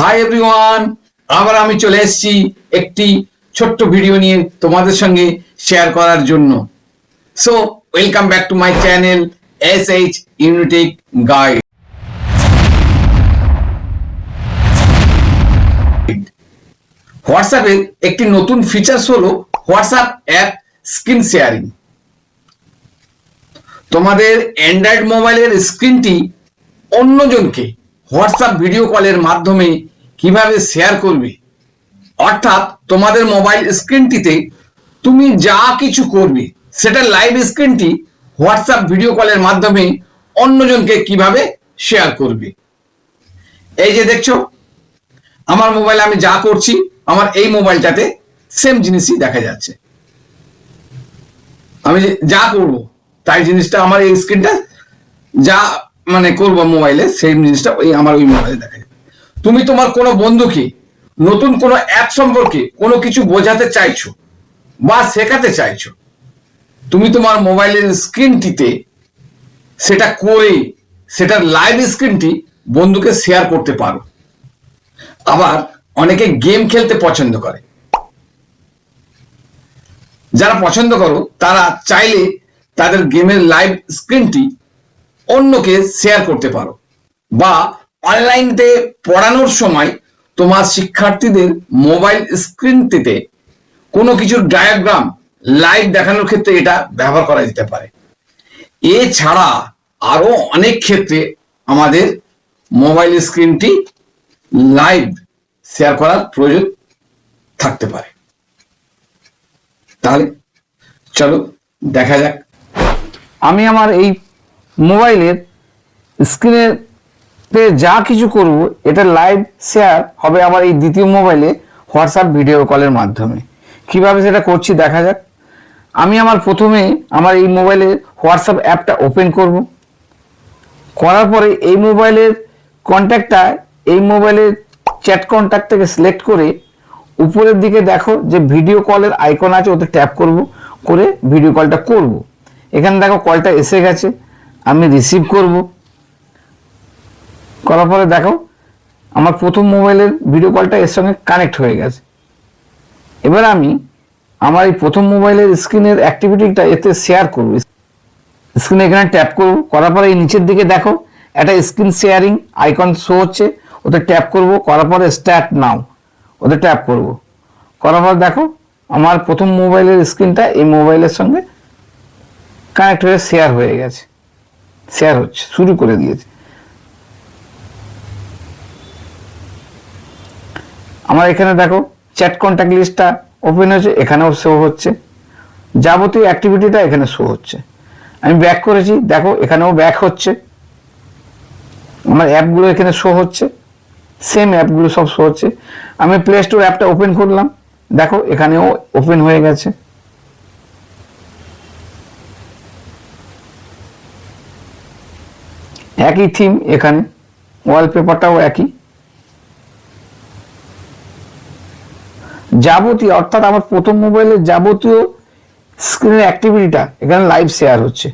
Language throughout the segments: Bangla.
হাই এভরিওয়ান, আবার আমি চলে এসেছি একটি ছোট্ট ভিডিও নিয়ে তোমাদের সঙ্গে শেয়ার করার জন্য। So welcome back to my channel SH Unitech guide. হোয়াটসঅ্যাপের একটি নতুন ফিচার্স হলো হোয়াটসঅ্যাপ অ্যাপ স্ক্রিন শেয়ারিং। তোমাদের অ্যান্ড্রয়েড মোবাইলের স্ক্রিনটি অন্যজনকে হোয়াটসঅ্যাপ ভিডিও কলের মাধ্যমে কিভাবে শেয়ার করবে, অর্থাৎ তোমাদের মোবাইল স্ক্রিনটিতে তুমি যা কিছু করবে সেটা লাইভ স্ক্রিনটি হোয়াটসঅ্যাপ ভিডিও কলের মাধ্যমে অন্যজনকে কিভাবে শেয়ার করবে। এই যে দেখছো আমার মোবাইলে আমি যা করছি, আমার এই মোবাইলটাতে সেম জিনিসই দেখা যাচ্ছে। আমি যা করব তাই জিনিসটা আমার এই স্ক্রিনটা যা করব মোবাইলে, সেই জিনিসটা আমার ওই মোবাইলে দেখা যাবে। তুমি তোমার কোনো বন্ধুকে নতুন কোনো অ্যাপ সম্পর্কে কোনো কিছু বোঝাতে চাইছো বা শেখাতে চাইছো, তুমি তোমার মোবাইলের স্ক্রিনটিতে সেটা করে সেটার লাইভ স্ক্রিনটি বন্ধুকে শেয়ার করতে পারো। আবার অনেকে গেম খেলতে পছন্দ করে, যারা পছন্দ করো তারা চাইলে তাদের গেমের লাইভ স্ক্রিনটি অন্যকে শেয়ার করতে পারো। বা অনলাইনে পড়ানোর সময় তোমার শিক্ষার্থীদের মোবাইল স্ক্রিনটিতে কোনো কিছুর ডায়াগ্রাম লাইভ দেখানোর ক্ষেত্রে এটা ব্যবহার করা যেতে পারে। এছাড়া আরো অনেক ক্ষেত্রে আমাদের মোবাইল স্ক্রিনটি লাইভ শেয়ার করার প্রয়োজন থাকতে পারে। তাহলে চলো দেখা যাক। আমি আমার এই মোবাইলের স্ক্রিনে যা কিছু করব এটা লাইভ শেয়ার হবে আমার এই দ্বিতীয় মোবাইলে হোয়াটসঅ্যাপ ভিডিও কলের মাধ্যমে। কিভাবে সেটা করছি দেখা যাক। আমি প্রথমে আমার এই মোবাইলে হোয়াটসঅ্যাপ অ্যাপটা ওপেন করব। করার পরে এই মোবাইলের কন্ট্যাক্টটা এই মোবাইলের চ্যাট কন্ট্যাক্ট থেকে সিলেক্ট করে উপরের দিকে দেখো যে ভিডিও কলের আইকন আছে, ওতে ট্যাপ করব, করে ভিডিও কলটা করব। এখানে দেখো কলটা এসে গেছে, আমি রিসিভ করব। করার পরে দেখো আমার প্রথম মোবাইলের ভিডিও কলটা এর সঙ্গে কানেক্ট হয়ে গেছে। এবার আমি আমার এই প্রথম মোবাইলের স্ক্রিনের অ্যাক্টিভিটিটা এতে শেয়ার করব। স্ক্রিনে এখানে ট্যাপ করব, করার পরে এই নিচের দিকে দেখো একটা স্ক্রিন শেয়ারিং আইকন শো হচ্ছে, ওতে ট্যাপ করব। করার পরে স্টার্ট নাও, ওতে ট্যাপ করব। করার পর দেখো আমার প্রথম মোবাইলের স্ক্রিনটা এই মোবাইলের সঙ্গে কানেক্ট হয়ে শেয়ার হয়ে গেছে, শেয়ার হচ্ছে, শুরু করে দিয়েছে। আমার এখানে দেখো চ্যাট কন্ট্যাক্ট লিস্টটা ওপেন হয়েছে, এখানেও শো হচ্ছে, যাবতীয় অ্যাক্টিভিটিটা এখানে শো হচ্ছে। আমি ব্যাক করেছি, দেখো এখানেও ব্যাক হচ্ছে, আমার অ্যাপগুলো এখানে শো হচ্ছে, সেম অ্যাপগুলো সব শো হচ্ছে। আমি প্লে স্টোর অ্যাপটা ওপেন করলাম, দেখো এখানেও ওপেন হয়ে গেছে। একই থিম, এখানে ওয়ালপেপারটাও একই, যাবতীয় অর্থাৎ আমার প্রথম মোবাইলের যাবতীয় স্ক্রিনের অ্যাক্টিভিটিটা এখানে লাইভ শেয়ার হচ্ছে।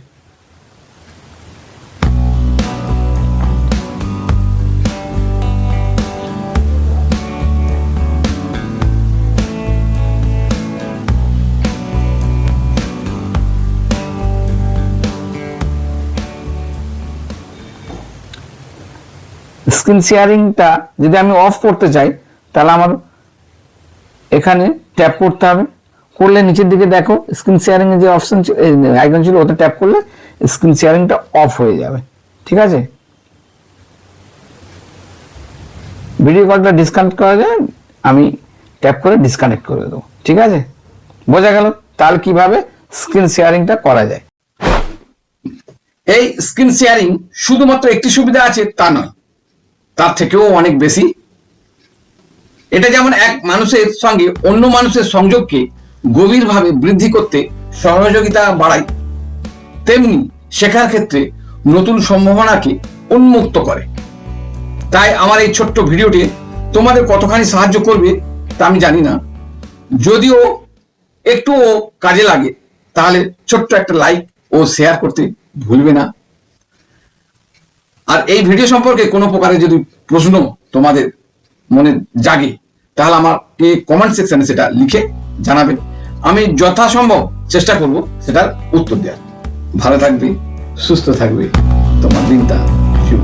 স্ক্রিন শেয়ারিংটা যদি আমি অফ করতে চাই তাহলে আমার এখানে ট্যাপ করতে হবে। করলে নিচের দিকে দেখো স্ক্রিন শেয়ারিং এর যে অপশন আইকন ছিল, ওতে ট্যাপ করলে স্ক্রিন শেয়ারিংটা অফ হয়ে যাবে। ঠিক আছে, ভিডিও কলটা ডিসকানেক্ট করা যায়, আমি ট্যাপ করে ডিসকানেক্ট করে দেবো। ঠিক আছে, বোঝা গেল তাহলে কিভাবে স্ক্রিন শেয়ারিংটা করা যায়। এই স্ক্রিন শেয়ারিং শুধুমাত্র একটি সুবিধা আছে তা নয়, তার থেকেও অনেক বেশি। এটা যেমন এক মানুষের সঙ্গে অন্য মানুষের সংযোগকে গভীরভাবে বৃদ্ধি করতে সহযোগিতা বাড়ায়, তেমনি শেখার ক্ষেত্রে নতুন সম্ভাবনাকে উন্মুক্ত করে। তাই আমার এই ছোট্ট ভিডিওটি তোমাদের কতখানি সাহায্য করবে তা আমি জানি না, যদিও একটুও কাজে লাগে তাহলে ছোট্ট একটা লাইক ও শেয়ার করতে ভুলবে না। আর এই ভিডিও সম্পর্কে কোনো প্রকারের যদি প্রশ্ন তোমাদের মনে জাগে, তাহলে আমাকে কমেন্ট সেকশনে সেটা লিখে জানাবেন। আমি যথাসম্ভব চেষ্টা করব সেটার উত্তর দেওয়ার। ভালো থাকবে, সুস্থ থাকবে, তোমার দিনটা শুভ।